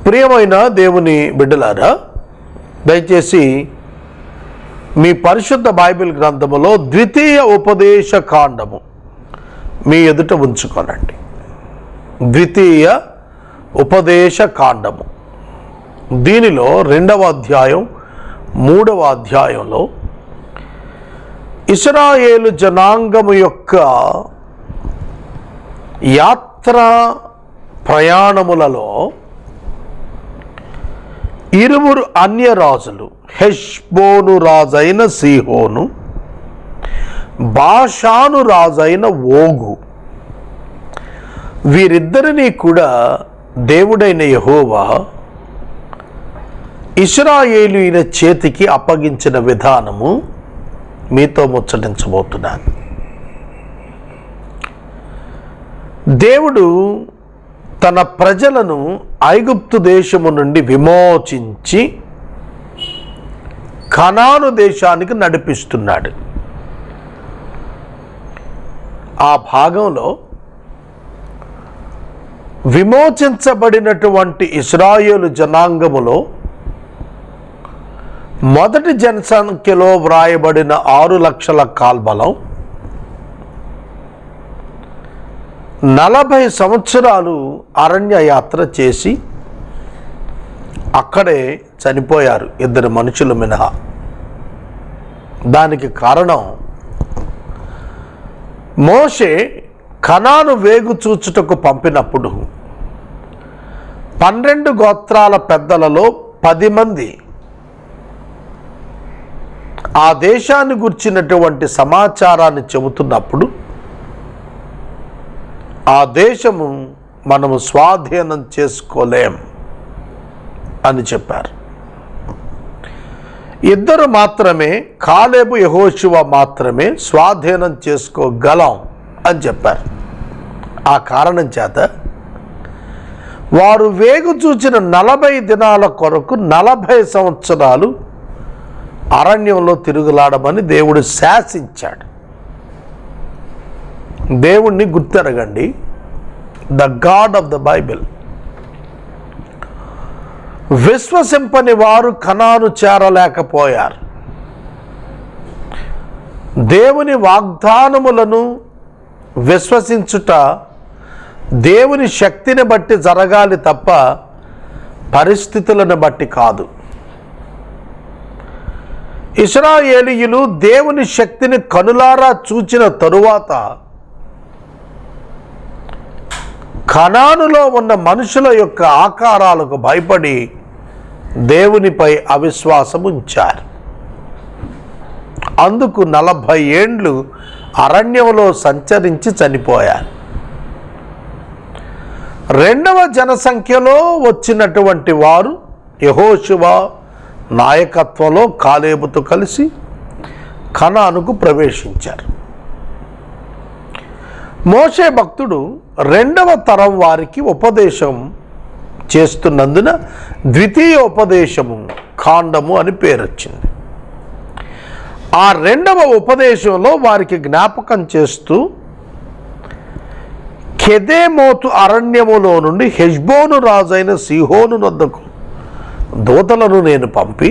ప్రియమైన దేవుని బిడ్డలారా, దయచేసి మీ పరిశుద్ధ బైబిల్ గ్రంథములో ద్వితీయ ఉపదేశ కాండము మీ ఎదుట ఉంచుకోనండి. ద్వితీయ ఉపదేశ కాండము, దీనిలో 2వ అధ్యాయం 3వ అధ్యాయంలో ఇశ్రాయేలు జనాంగము యొక్క యాత్ర ప్రయాణములలో ఇరువురు అన్యరాజులు, హెష్బోను రాజైన సీహోను, బాషాను రాజైన ఓగు, వీరిద్దరినీ కూడా దేవుడైన యెహోవా ఇశ్రాయేలీయుల చేతికి అప్పగించిన విధానము మీతో ముచ్చటించబోతున్నాను. దేవుడు తన ప్రజలను ఐగుప్తు దేశము నుండి విమోచించి కనాను దేశానికి నడిపిస్తున్నాడు. ఆ భాగంలో విమోచించబడినటువంటి ఇశ్రాయేలు జనాంగములో మొదటి జనసంఖ్యలో వ్రాయబడిన 6 లక్షల కాల్బలం 40 సంవత్సరాలు అరణ్య యాత్ర చేసి అక్కడే చనిపోయారు, 2 మనుషులు మినహా. దానికి కారణం, మోషే కనాను వేగు చూచుటకు పంపినప్పుడు 12 గోత్రాల పెద్దలలో 10 మంది ఆ దేశాన్ని గుర్చినటువంటి సమాచారాన్ని చెబుతున్నప్పుడు, ఆ దేశము మనము స్వాధీనం చేసుకోలేం అని చెప్పారు. 2 మాత్రమే, కాలేబు యెహోషువ మాత్రమే స్వాధీనం చేసుకోగలం అని చెప్పారు. ఆ కారణం చేత వారు వేగు చూచిన 40 దినాల కొరకు 40 సంవత్సరాలు అరణ్యంలో తిరుగులాడమని దేవుడు శాసించాడు. దేవుణ్ణి గుర్తెరగండి. The God of the Bible. విశ్వసింపని వారు కనాను చేరలేకపోయారు. దేవుని వాగ్దానములను విశ్వసించుట దేవుని శక్తిని బట్టి జరగాలి తప్ప పరిస్థితులను బట్టి కాదు. ఇశ్రాయేలీయులు దేవుని శక్తిని కనులారా చూచిన తరువాత కనానులో ఉన్న మనుషుల యొక్క ఆకారాలకు భయపడి దేవునిపై అవిశ్వాసం ఉంచారు. అందుకు 40 ఏండ్లు అరణ్యంలో సంచరించి చనిపోయారు. 2వ జనసంఖ్యలో వచ్చినటువంటి వారు యెహోషువ నాయకత్వంలో కాలేబుతో కలిసి కనానుకు ప్రవేశించారు. మోషే భక్తుడు 2వ తరం వారికి ఉపదేశం చేస్తున్నందున ద్వితీయ ఉపదేశము కాండము అని పేరు వచ్చింది. ఆ 2వ ఉపదేశంలో వారికి జ్ఞాపకం చేస్తూ, కెదేమోతు అరణ్యములో నుండి హెష్బోను రాజైన సీహోను నొద్దకు దూతలను నేను పంపి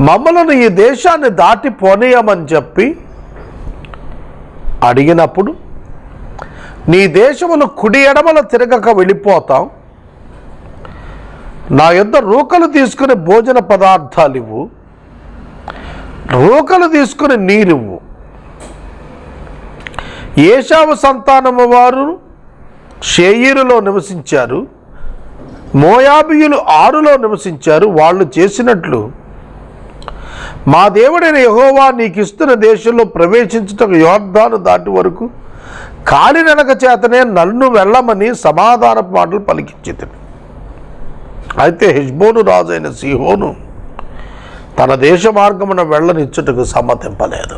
మమ్మలను ఈ దేశాన్ని దాటి పోనీయమని చెప్పి అడిగినప్పుడు, నీ దేశములు కుడి ఎడమల తిరగక వెళ్ళిపోతాం, నా యొద్ద రూకలు తీసుకుని భోజన పదార్థాలు ఇవ్వు, రూకలు తీసుకుని నీరివ్వు. ఏశావు సంతానము వారు షేయీరులో నివసించారు, మోయాబీయులు 6లో నివసించారు. వాళ్ళు చేసినట్లు మా దేవుడైన యెహోవా నీకు ఇస్తున్న దేశంలో ప్రవేశించుటకు యోర్దాను దాటి వరకు కాలినడక చేతనే నన్ను వెళ్ళమని సమాధానపు మాటలు పలికించింది. అయితే హెష్బోను రాజైన సీహోను తన దేశ మార్గమున వెళ్ళనిచ్చుటకు సమ్మతింపలేదు.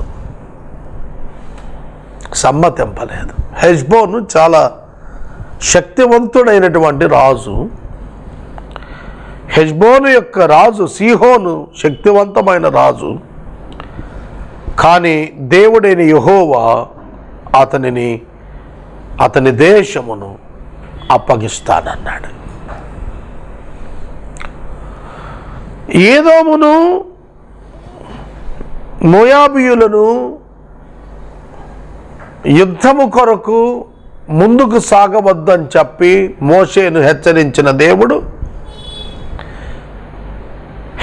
హెష్బోను చాలా శక్తివంతుడైనటువంటి రాజు. హెష్బోను యొక్క రాజు సీహోను శక్తివంతమైన రాజు. కానీ దేవుడైన యెహోవా అతని దేశమును అప్పగిస్తానన్నాడు. ఏదోమును మోయాబీయులను యుద్ధము కొరకు ముందుకు సాగవద్దని చెప్పి మోషేను హెచ్చరించిన దేవుడు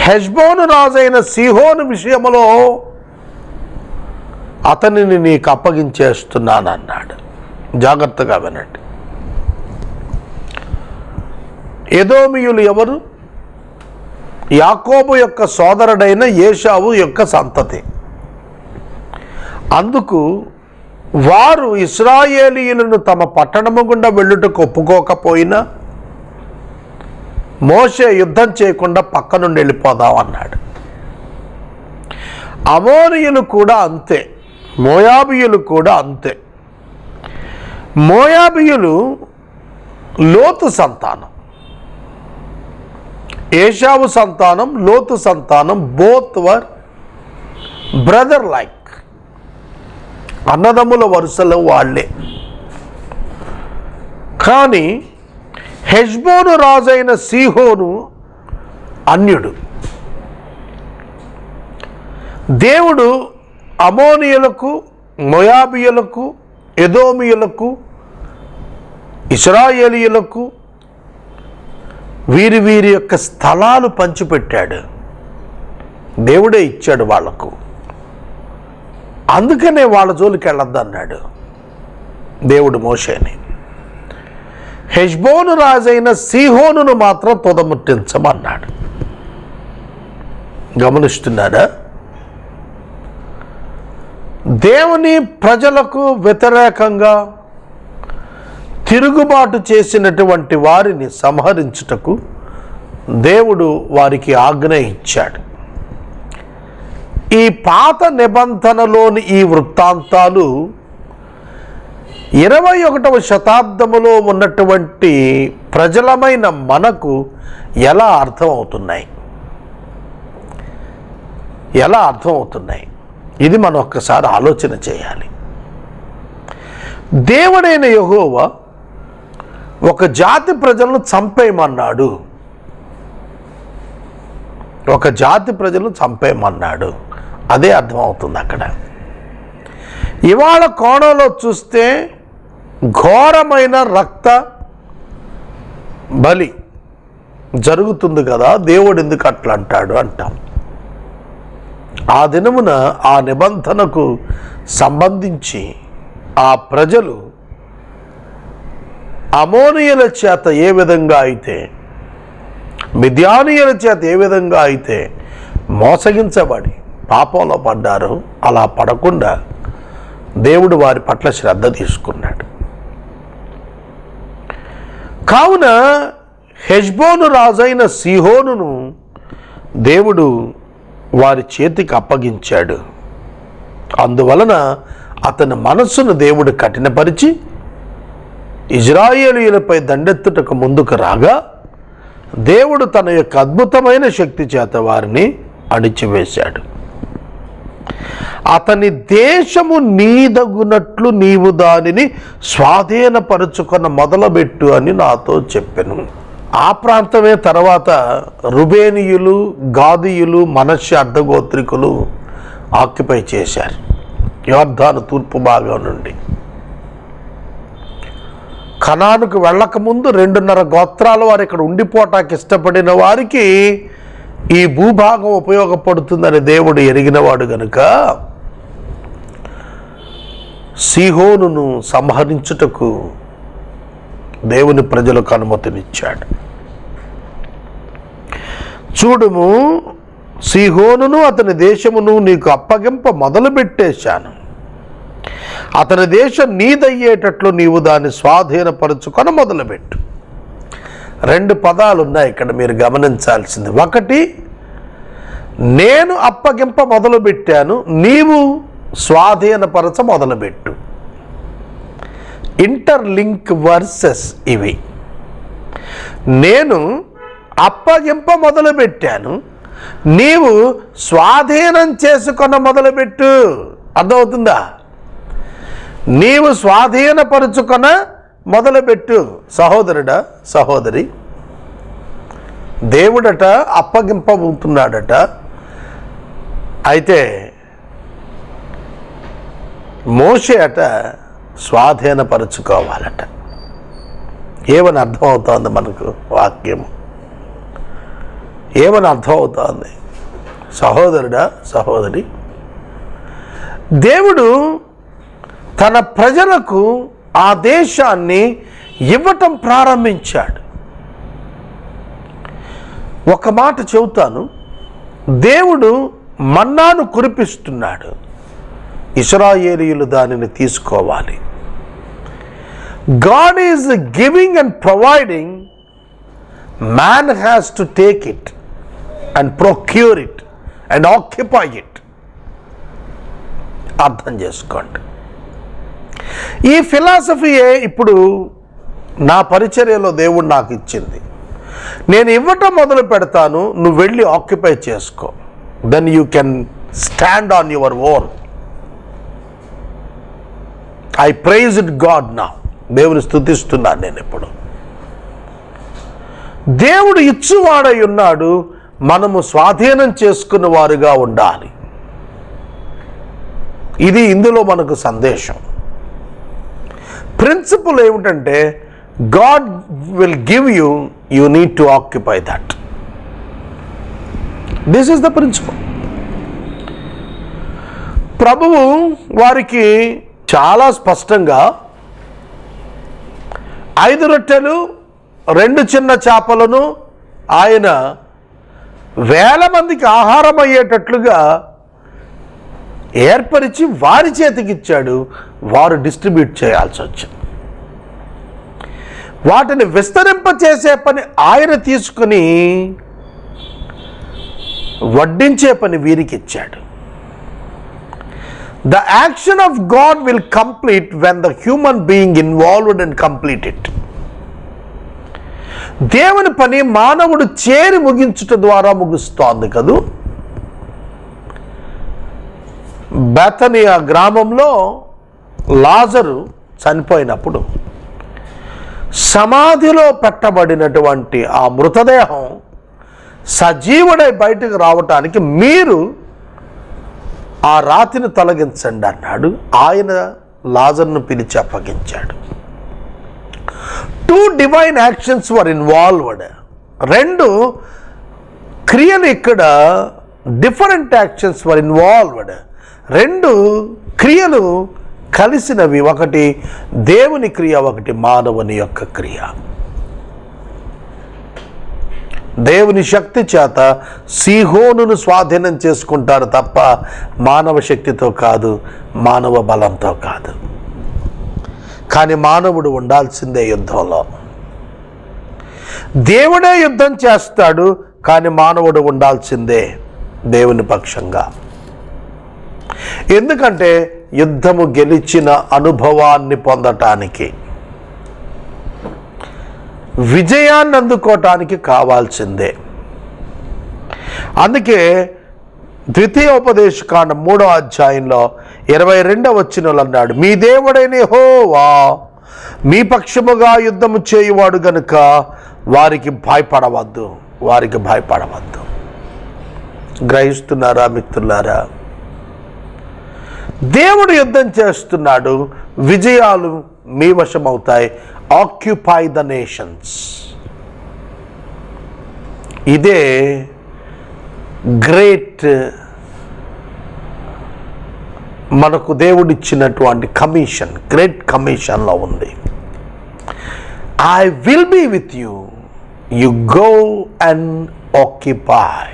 హెష్బోను రాజైన సీహోను విషయములో అతనిని నీకు అప్పగించేస్తున్నానన్నాడు. జాగ్రత్తగా వినండి. ఎదోమీయులు ఎవరు? యాకోబు యొక్క సోదరుడైన ఏశావు యొక్క సంతతి. అందుకు వారు ఇశ్రాయేలీయులను తమ పట్టణము గుండా వెళ్ళుటకు ఒప్పుకోకపోయినా మోషే యుద్ధం చేయకుండా పక్క నుండి వెళ్ళిపోదాం అన్నాడు. అమోరీయులు కూడా అంతే, మోయాబీయులు కూడా అంతే. మోయాబీయులు లోతు సంతానం, ఏశావు సంతానం, లోతు సంతానం. బోత్ వర్ బ్రదర్ లైక్, అన్నదమ్ముల వరుసలో వాళ్ళే. కానీ హెష్బోను రాజైన సీహోను అన్యుడు. దేవుడు అమోనీయులకు, మోయాబీయులకు, ఎదోమీయులకు, ఇశ్రాయేలీయులకు వీరి వీరి యొక్క స్థలాలు పంచిపెట్టాడు. దేవుడే ఇచ్చాడు వాళ్లకు. అందుకనే వాళ్ళ జోలికి వెళ్ళొద్దన్నాడు దేవుడు మోషేని. హెష్బోను రాజైన సీహోనును మాత్రం తుదముట్టించమన్నాడు. గమనిస్తున్నారా? దేవుని ప్రజలకు వ్యతిరేకంగా తిరుగుబాటు చేసినటువంటి వారిని సంహరించుటకు దేవుడు వారికి ఆజ్ఞ ఇచ్చాడు. ఈ పాత నిబంధనలోని ఈ వృత్తాంతాలు 21వ శతాబ్దములో ఉన్నటువంటి ప్రజలమైన మనకు ఎలా అర్థమవుతున్నాయి? ఇది మనం ఒక్కసారి ఆలోచన చేయాలి. దేవుడైన యెహోవా ఒక జాతి ప్రజలను చంపేయమన్నాడు. అదే అర్థమవుతుంది అక్కడ. ఇవాళ కోణంలో చూస్తే ఘోరమైన రక్త బలి జరుగుతుంది కదా, దేవుడు ఎందుకు అట్లా అంటాడు అంటాం. ఆ దినమున ఆ నిబంధనకు సంబంధించి ఆ ప్రజలు అమోనీయుల చేత ఏ విధంగా అయితే, మిద్యానీయుల చేత ఏ విధంగా అయితే మోసగించబడి పాపంలో పడ్డారో అలా పడకుండా దేవుడు వారి పట్ల శ్రద్ధ తీసుకున్నాడు. కావున హెష్బోను రాజైన సీహోనును దేవుడు వారి చేతికి అప్పగించాడు. అందువలన అతని మనస్సును దేవుడు కఠినపరిచి ఇజ్రాయేలీయులపై దండెత్తుటకు ముందుకు రాగా దేవుడు తన యొక్క అద్భుతమైన శక్తి చేత వారిని అణిచివేశాడు. అతని దేశము నీదగునట్లు నీవు దానిని స్వాధీనపరుచుకొన మొదలుపెట్టు అని నాతో చెప్పెను. ఆ ప్రాంతమే తర్వాత రుబేనీయులు, గాదీయులు, మనష్య అర్ధగోత్రికులు ఆక్యుపై చేశారు. యోర్దాను తూర్పు భాగం నుండి కనానుకు వెళ్ళకముందు 2.5 గోత్రాల వారు ఇక్కడ ఉండిపోటానికి ఇష్టపడిన వారికి ఈ భూభాగం ఉపయోగపడుతుందని దేవుడు ఎరిగినవాడు గనుక సీహోనును సంహరించుటకు దేవుని ప్రజలకు అనుమతినిచ్చాడు. చూడుము, సీహోనును అతని దేశమును నీకు అప్పగింప మొదలుపెట్టేశాను. అతని దేశం నీదయ్యేటట్లు నీవు దాన్ని స్వాధీనపరుచుకొని మొదలుపెట్టు. 2 పదాలు ఉన్నాయి ఇక్కడ, మీరు గమనించాల్సింది. ఒకటి, నేను అప్పగింప మొదలుపెట్టాను, నీవు స్వాధీనపరచ మొదలుపెట్టు. ఇంటర్లింక్ వర్సెస్ ఇవి. నేను అప్పగింప మొదలుపెట్టాను, నీవు స్వాధీనం చేసుకొన మొదలుపెట్టు. అర్థమవుతుందా? నీవు స్వాధీనపరుచుకొన మొదలుపెట్టు. సహోదరుడా, సహోదరి, దేవుడట అప్పగింపబోతున్నాడట. అయితే మోషే అట స్వాధీనపరుచుకోవాలట. ఏమని అర్థమవుతోంది మనకు వాక్యం? ఏమని అర్థమవుతోంది? సహోదరుడా, సహోదరి, దేవుడు తన ప్రజలకు ఆ దేశాన్ని ఇవ్వటం ప్రారంభించాడు. ఒక మాట చెబుతాను, దేవుడు మన్నాను కురిపిస్తున్నాడు, ఇశ్రాయేలీయులు దానిని తీసుకోవాలి. God is giving and providing, man has to take it and procure it and occupy it. అర్థం చేసుకోండి. ఈ ఫిలాసఫీయే ఇప్పుడు నా పరిచర్యలో దేవుడు నాకు ఇచ్చింది. నేను ఇవ్వటం మొదలు పెడతాను, నువ్వు వెళ్ళి ఆక్యుపై చేసుకో. Then you can stand on your own. I praise it God నా. దేవుని స్తుతిస్తున్నాను నేను ఇప్పుడు. దేవుడు ఇచ్చువాడై ఉన్నాడు, మనము స్వాధీనం చేసుకున్న వారుగా ఉండాలి. ఇది ఇందులో మనకు సందేశం. ప్రిన్సిపల్ ఏమిటంటే, God will give you, you need to occupy that. This is the principle. ప్రభువు వారికి చాలా స్పష్టంగా 5 రొట్టెలు 2 చిన్న చేపలను ఆయన 1000 మందికి ఆహారం అయ్యేటట్లుగా ఏర్పరిచి వారి చేతికి ఇచ్చాడు. వారు డిస్ట్రిబ్యూట్ చేయాల్సి వచ్చింది. వాటిని విస్తరింప చేసే పని ఆయన తీసుకుని వడ్డించే పని వీరికి ఇచ్చాడు. The action of God will complete when the human being involved and complete it. దేవుని పని మానవుడు చేరి ముగించుట ద్వారా ముగుస్తోంది కదూ. బెతనియా గ్రామంలో లాజరు చనిపోయినప్పుడు సమాధిలో పెట్టబడినటువంటి ఆ మృతదేహం సజీవుడై బయటకు రావటానికి మీరు ఆ రాతిని తొలగించండి అన్నాడు. ఆయన లాజర్ను పిలిచి అప్పగించాడు. 2 డివైన్ యాక్షన్స్ వర్ ఇన్వాల్వ్డ్. 2 క్రియలు ఇక్కడ డిఫరెంట్ యాక్షన్స్ వర్ ఇన్వాల్వ్డ్. 2 క్రియలు కలిసినవి. ఒకటి దేవుని క్రియ, ఒకటి మానవుని యొక్క క్రియ. దేవుని శక్తి చేత సీహోనును స్వాధీనం చేసుకుంటారు తప్ప మానవ శక్తితో కాదు, మానవ బలంతో కాదు. కానీ మానవుడు ఉండాల్సిందే యుద్ధంలో. దేవుడే యుద్ధం చేస్తాడు, కానీ మానవుడు ఉండాల్సిందే దేవుని పక్షంగా. ఎందుకంటే యుద్ధము గెలిచిన అనుభవాన్ని పొందటానికి, విజయాన్ని అందుకోవటానికి కావాల్సిందే. అందుకే ద్వితీయోపదేశకాండం 3వ అధ్యాయంలో 22వ వచనంలో అన్నాడు, మీ దేవుడైన యెహోవా మీ పక్షముగా యుద్ధము చేయువాడు గనుక వారికి భయపడవద్దు, వారికి భయపడవద్దు. గ్రహిస్తున్నారా మిత్రులారా? దేవుడు యుద్ధం చేస్తున్నాడు, విజయాలు మీ వశమవుతాయి. Occupy the nations. ఇదే గ్రేట్ మనకు దేవుడిచ్చినటువంటి కమిషన్, గ్రేట్ కమిషన్లో ఉంది. I will be with you, you go and occupy,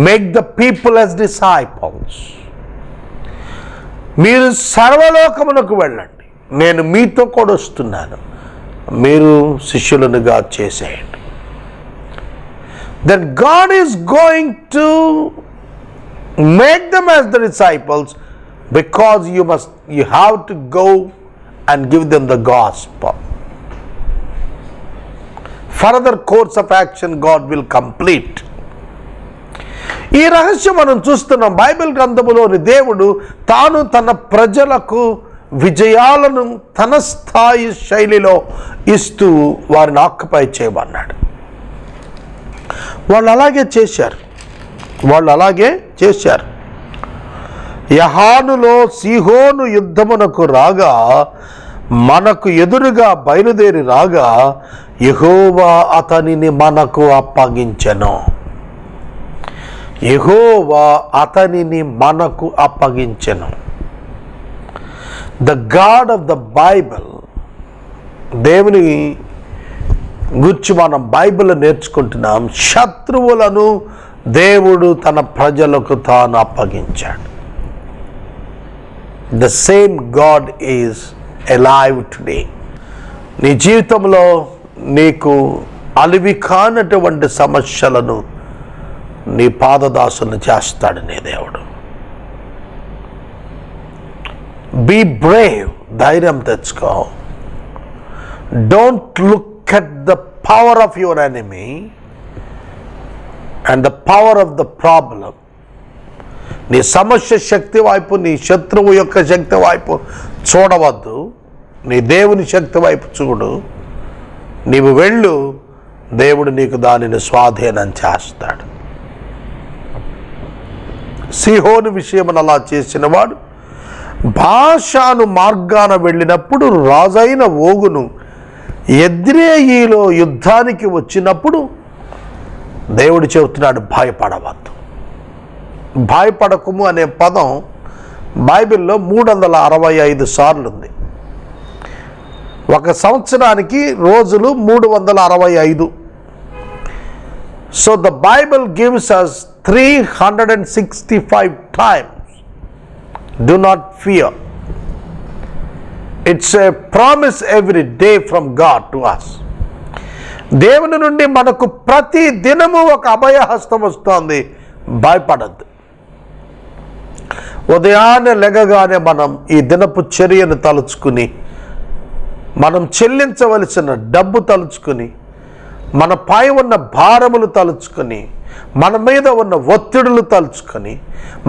make the people as disciples. మీరు సర్వలోకమునకు వెళ్ళండి, నేను మీతో కూడా వస్తున్నాను, మీరు శిష్యులనుగా చేసేయండి. That God is going to make them as the disciples, because you have to go and give them the gospel. Further course of action God will complete. ఈ రహస్యం మనం చూస్తున్నాం. బైబిల్ గ్రంథములోని దేవుడు తాను తన ప్రజలకు విజయాలను తన స్థాయి శైలిలో ఇస్తూ వారిని ఆక్యుపై చేయమన్నాడు. వాళ్ళు అలాగే చేశారు. యహానులో సీహోను యుద్ధమునకు రాగా, మనకు ఎదురుగా బయలుదేరి రాగా, యెహోవా అతనిని మనకు అప్పగించెను. యెహోవా అతనిని మనకు అప్పగించెను. The God of the Bible, దేవుని గురించి మనం బైబిల్ నేర్చుకుంటున్నాం. శత్రువులను దేవుడు తన ప్రజలకు తాను అప్పగించాడు. The same God is alive today. నీ జీవితంలో నీకు అలివి కానటువంటి సమస్యలను నీ పాదదాసులను చేస్తాడు నీ దేవుడు. బీ బ్రేవ్, ధైర్యం తెచ్చుకో. Don't look at the power of your enemy and the power of the problem. నీ సమస్య శక్తి వైపు, నీ శత్రువు యొక్క శక్తి వైపు చూడవద్దు. నీ దేవుని శక్తి వైపు చూడు. నీవు వెళ్ళు, దేవుడు నీకు దానిని స్వాధీనం చేస్తాడు. సీహోను విషయమును అలా చేసినవాడు బాషాను మార్గాన వెళ్ళినప్పుడు, రాజైన ఓగును ఎద్రేయిలో యుద్ధానికి వచ్చినప్పుడు దేవుడు చెబుతున్నాడు, భయపడవద్దు. భయపడకము అనే పదం బైబిల్లో 365 సార్లు ఉంది. ఒక సంవత్సరానికి రోజులు 365. So the Bible gives us 365 times. Do not fear. It's a promise every day from God to us. దేవుని నుండి మనకు ప్రతి దినము ఒక అభయహస్తం వస్తోంది. భయపడద్దు. ఉదయాన్నే లెగగానే మనం ఈ దినపు చర్యను తలుచుకుని, మనం చెల్లించవలసిన డబ్బు తలుచుకుని, మన పై ఉన్న భారములు తలుచుకొని, మన మీద ఉన్న ఒత్తిడులు తలుచుకొని,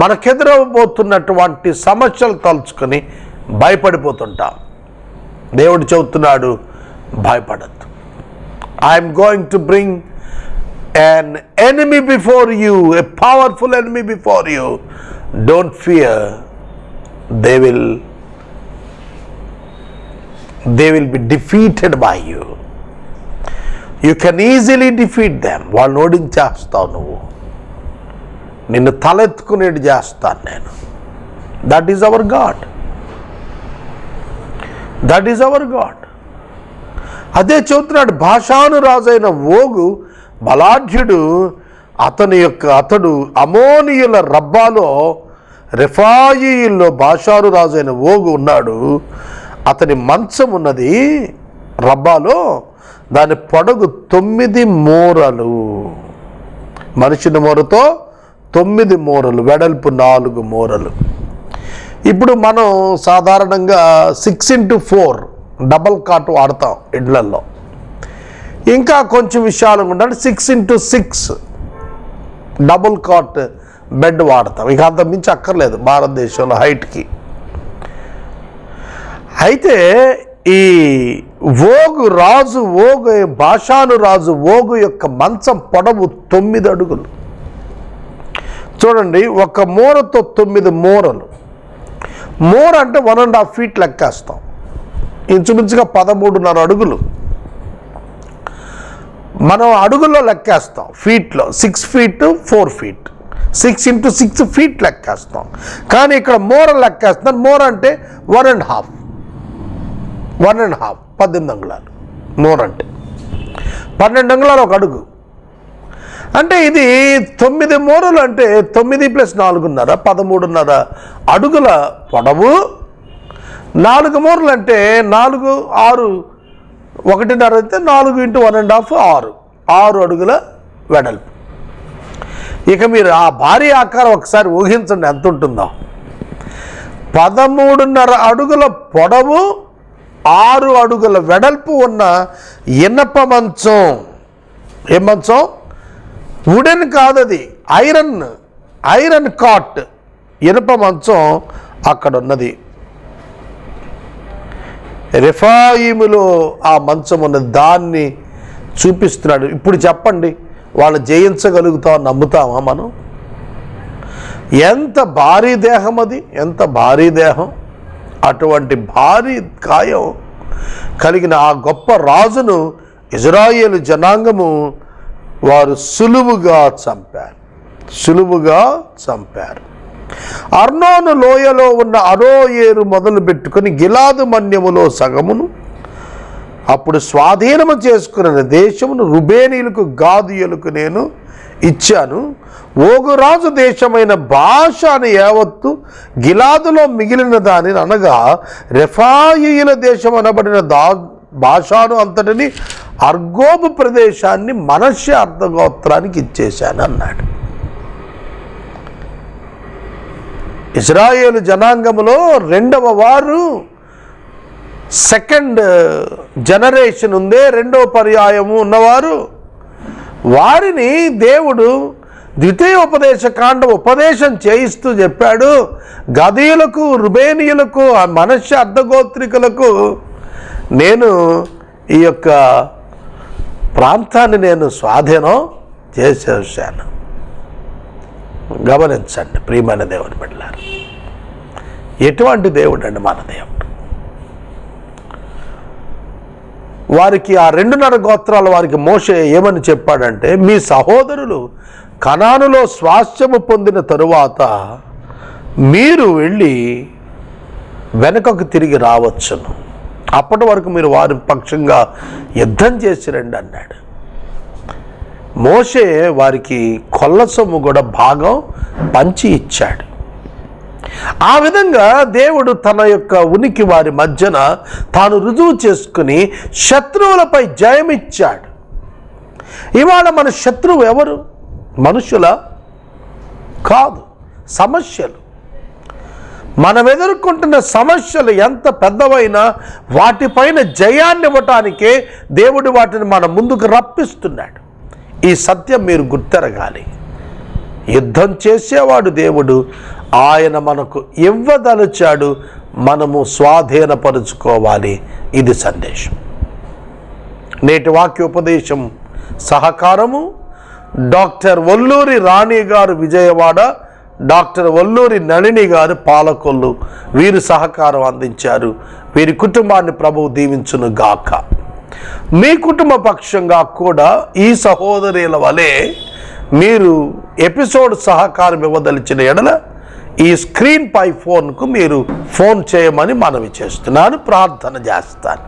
మనకెదురవబోతున్నటువంటి సమస్యలు తలుచుకొని భయపడిపోతుంటాం. దేవుడు చెబుతున్నాడు, భయపడద్దు. I'm going to bring an enemy before you, a powerful enemy before you. Don't fear. They will be defeated by you. You can easily defeat them. వాళ్ళని ఓడించేస్తావు నువ్వు. నిన్ను తలెత్తుకునేది చేస్తాను నేను. That is our God. That is our God. అదే చెబుతున్నాడు, భాషాను రాజైన ఓగు బలాఢ్యుడు, అతడు అమోనీయుల రబ్బాలో, రెఫాయీయుల్లో భాషాను రాజైన ఓగు ఉన్నాడు. అతని మంచం ఉన్నది రబ్బాలో, దాని పొడవు 9 మూరలు, మనిషిని మూరతో 9 మూరలు, వెడల్పు 4 మూరలు. ఇప్పుడు మనం సాధారణంగా 6x4 డబల్ కాట్ వాడతాం ఇళ్లల్లో. ఇంకా కొంచెం విశాలంగా ఉండాలి, 6x6 డబుల్ కాట్ బెడ్ వాడతాం. ఇక అంత మించి అక్కర్లేదు భారతదేశంలో హైట్కి. అయితే ఈ భాషాను రాజు ఓగు యొక్క మంచం పొడవు 9 అడుగులు. చూడండి, ఒక మూరతో 9 మూరలు. మూర అంటే 1.5 feet లెక్కేస్తాం. ఇంచుమించుగా 13.5 అడుగులు. మనం అడుగుల్లో లెక్కేస్తాం, ఫీట్లో 6 feet 4 feet, 6x6 feet లెక్కేస్తాం. కానీ ఇక్కడ మూర లెక్కేస్తాం. మూర అంటే 1.5 18 అంగుళాలు. మూర అంటే 12 అంగుళాలు ఒక అడుగు. అంటే ఇది 9 మూరలు అంటే 9 + 4.5 13.5 అడుగుల పొడవు. 4 మూరలు అంటే 4 6 1.5 అయితే 4 × 1.5 6 అడుగుల వెడల్పు. ఇక మీరు ఆ భారీ ఆకారం ఒకసారి ఊహించండి ఎంత ఉంటుందో. 13.5 అడుగుల పొడవు, 6 అడుగుల వెడల్పు ఉన్న ఇనప మంచం. ఏ మంచం? వుడెన్ కాదది, ఐరన్ కాట్, ఇనప మంచం అక్కడ ఉన్నది. రెఫాయిములో ఆ మంచం ఉన్నది, దాన్ని చూపిస్తున్నాడు. ఇప్పుడు చెప్పండి, వాళ్ళు జయించగలుగుతామని నమ్ముతామా మనం? ఎంత భారీ దేహం అది, ఎంత భారీ దేహం! అటువంటి భారీ కాయం కలిగిన ఆ గొప్ప రాజును ఇజ్రాయేలు జనాంగము వారు సులువుగా చంపారు. అర్నోను లోయలో ఉన్న అరోయేరు మొదలు పెట్టుకుని గిలాదు మన్యములో సగమును, అప్పుడు స్వాధీనము చేసుకున్న దేశమును రుబేనీయులకు, గాదీయులకు నేను ఇచ్చాను. ఓగురాజు దేశమైన బాషాను యావత్తు, గిలాదులో మిగిలిన దానిని అనగా రెఫాయీయుల దేశం అనబడిన బాషాను అంతటిని, అర్గోబు ప్రదేశాన్ని మనష్య అర్ధగోత్రానికి ఇచ్చేశాను అన్నాడు. ఇజ్రాయేలు జనాంగములో రెండవ వారు, సెకండ్ జనరేషన్ ఉందే, రెండవ పర్యాయము ఉన్నవారు, వారిని దేవుడు ద్వితీయోపదేశ కాండం ఉపదేశం చేయిస్తూ చెప్పాడు, గదీయులకు, రుబేనీయులకు, మనష్య అర్ధగోత్రికులకు నేను ఈ యొక్క ప్రాంతాన్ని నేను స్వాధీనం చేసేసాను. గమనించండి ప్రియమైన దేవుని బిడ్డలారా, ఎటువంటి దేవుడు అండి మన దేవుడు! వారికి ఆ 2.5 గోత్రాల వారికి మోషే ఏమని చెప్పాడంటే, మీ సహోదరులు కనానులో స్వాస్థ్యము పొందిన తరువాత మీరు వెళ్ళి వెనుకకు తిరిగి రావచ్చును, అప్పటి వరకు మీరు వారి పక్షంగా యుద్ధం చేసి రండి అన్నాడు. మోషే వారికి కొల్ల సొమ్ము కూడా భాగం పంచి ఇచ్చాడు. ఆ విధంగా దేవుడు తన యొక్క ఉనికి వారి మధ్యన తాను రుజువు చేసుకుని శత్రువులపై జయమిచ్చాడు. ఇవాళ మన శత్రువు ఎవరు? మనుషుల కాదు, సమస్యలు. మనం ఎదుర్కొంటున్న సమస్యలు ఎంత పెద్దవైనా వాటిపైన జయాన్ని ఇవ్వటానికే దేవుడు వాటిని మన ముందుకు రప్పిస్తున్నాడు. ఈ సత్యం మీరు గుర్తెరగాలి. యుద్ధం చేసేవాడు దేవుడు, ఆయన మనకు ఇవ్వదలిచాడు, మనము స్వాధీనపరుచుకోవాలి. ఇది సందేశం. నేటి వాక్యోపదేశం సహకారము డాక్టర్ వల్లూరి రాణి గారు విజయవాడ, డాక్టర్ వల్లూరి నళిని గారు పాలకొల్లు, వీరు సహకారం అందించారు. వీరి కుటుంబాన్ని ప్రభువు దీవించును గాక. మీ కుటుంబ పక్షంగా కూడా ఈ సహోదరుల వలె మీరు ఎపిసోడ్ సహకారం ఇవ్వదలిచిన ఎడల ఈ స్క్రీన్ పై ఫోన్కు మీరు ఫోన్ చేయమని మనవి చేస్తున్నాను. ప్రార్థన చేస్తాను.